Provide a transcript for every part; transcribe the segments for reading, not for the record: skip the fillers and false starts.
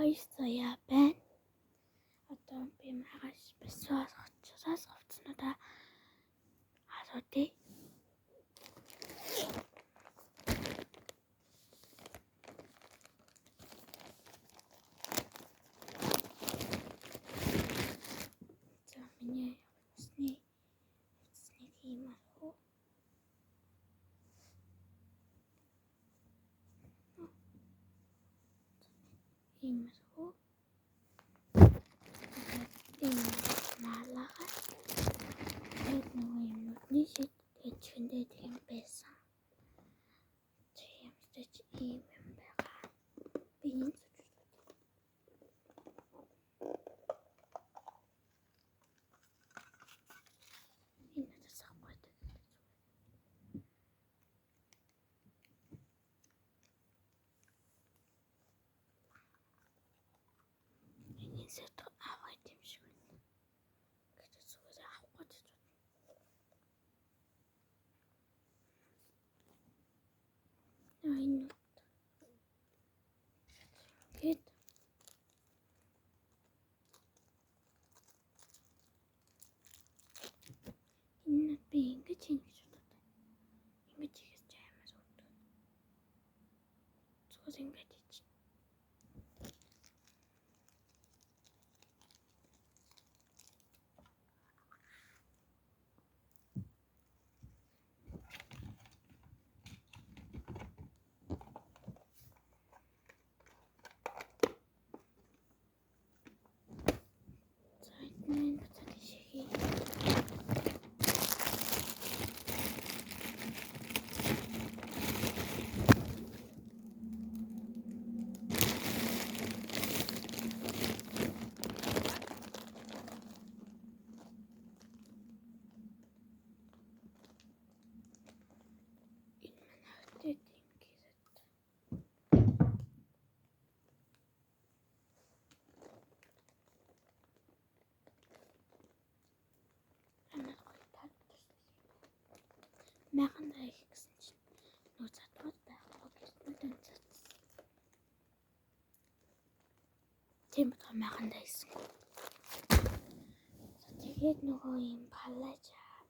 있어야 벤 어떤 비마가 싶어서 거쳐서 없으나 아소디 меня сни марху имарху малага нэг юмнууд тэчгэндээ тийм байсан. Тиймээс ийм юм байгаа. Би энэ сахбат. Энэ сэт аваа юм шиг байна. Гэтэ зүгээр авах гэж байна. Энэ гэт энэ би ингэж ингэж боддог. Ингэж хийж аймаар өгдөг. Зүгээр ингэж хийж. Зайдны бацаад шиги. Майхандаа их гэсэн чинь нөө задгууд байхгүй гэртнүүд өнцөц. Тийм бод майхандаа исэн. Тэгээд нөгөө юм палаж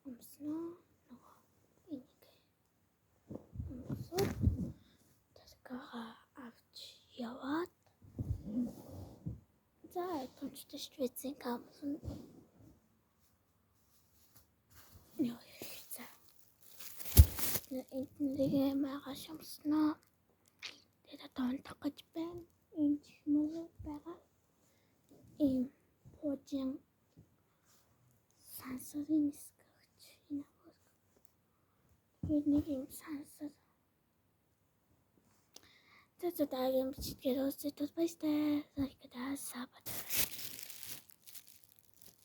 өмснөө нөгөө энийг өмсөв. Тэсгээ авч яваад за томчтой швецийн камсан ёо за энэнийг мага шамснаа тэгээд тонтох гэж байна. Энэ чимээ байгаа. Ийм пожин сансарын нисгэж энэ хөөс. Тэгээд нэг юм сансар. За дагийн бичгээр өсөж тулбайстай. Захидаа сабат.